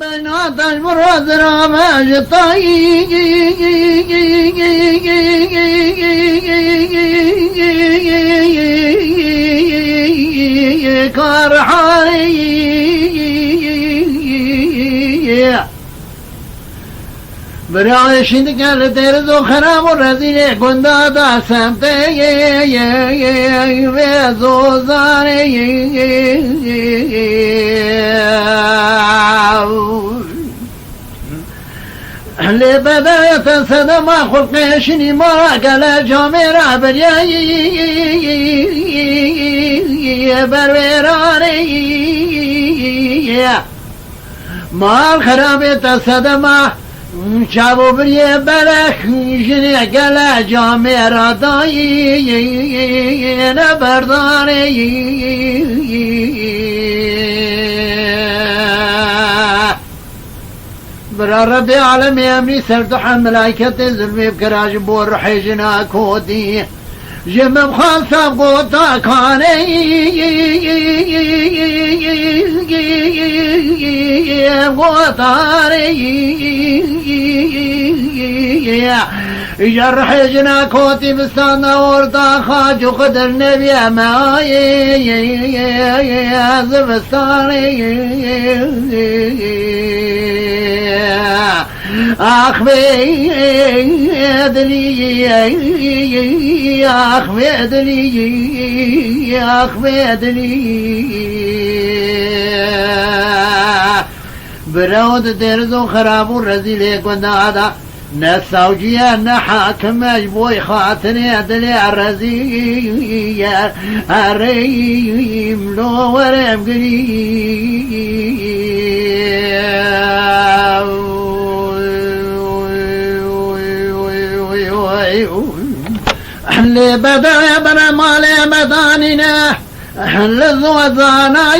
بناتش براز رامش تایی کارحایی برای شدگل درز و خراب و رزیل گنده دا سمته و زوزانه لبدایت صدما خلقشنی مرا گل جامع را بریایی برویرانی مال خرابت صدما شبو بریه برخیشنی گل جامع را دایی نبردانی برا ربي عالمي امري سرتح ملائكة زلمي بكراج بور حيجنا كودي جمم خاصة بوتا كاني بوطاري جرح جنا كوتي بستانا ورطا خاجو قدر نبي ماي زبستاني آخ بدلی آخ بدلی آخ بدلی برود درز و خراب و رزیل گندادا نساوجيا نحاكم اجبوي خاطري ادلي الرزية الريم لو ورم اللي بدا يبنى مالي مداننا للوزانا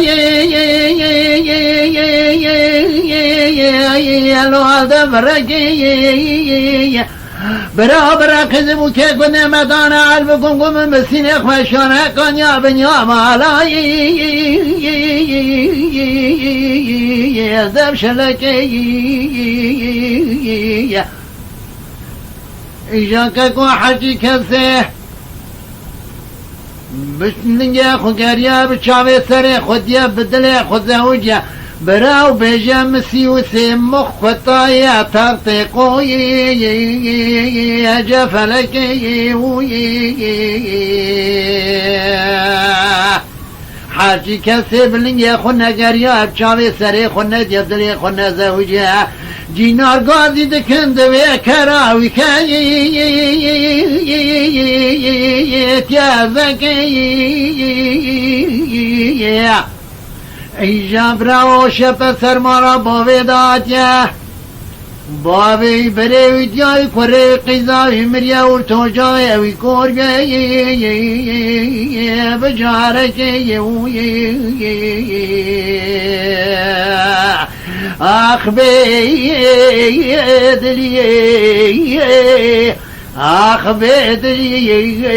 الوالد برقي برا كذبوا كيكو نمدانا عالبكم قم مسين اخوشانا كان يا بنيا مالاي دبش لكي إجاك كو حجي كسيه بشنگه خوگریا بچاوه سره خودیا بدله خود زوجیا براو بیجا مسیو سی مخوطای تغط قوی جفلکی حاجی کسی بلنگه خود نگریا بچاوه سره خود ندیدله خود زوجیا جینار گازی دکند و کراوی که تیازکی ایجا براو شپ سرمارا باوی داتیا باوی بریوی دیای کوری قیزاوی مریاور توجاوی اوی کورگی بجارکی آخ بدلی آخ بدلی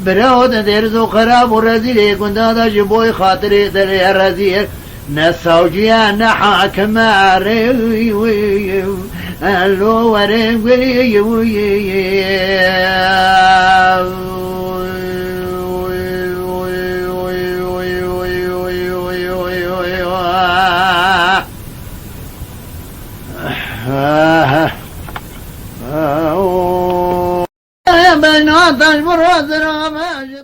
برود درز و خراب و رزیل گندادا جبوی خاطری دلی رزیل نساوجیا نحاکم عریوی الو ورم گلی بناتش براز رامش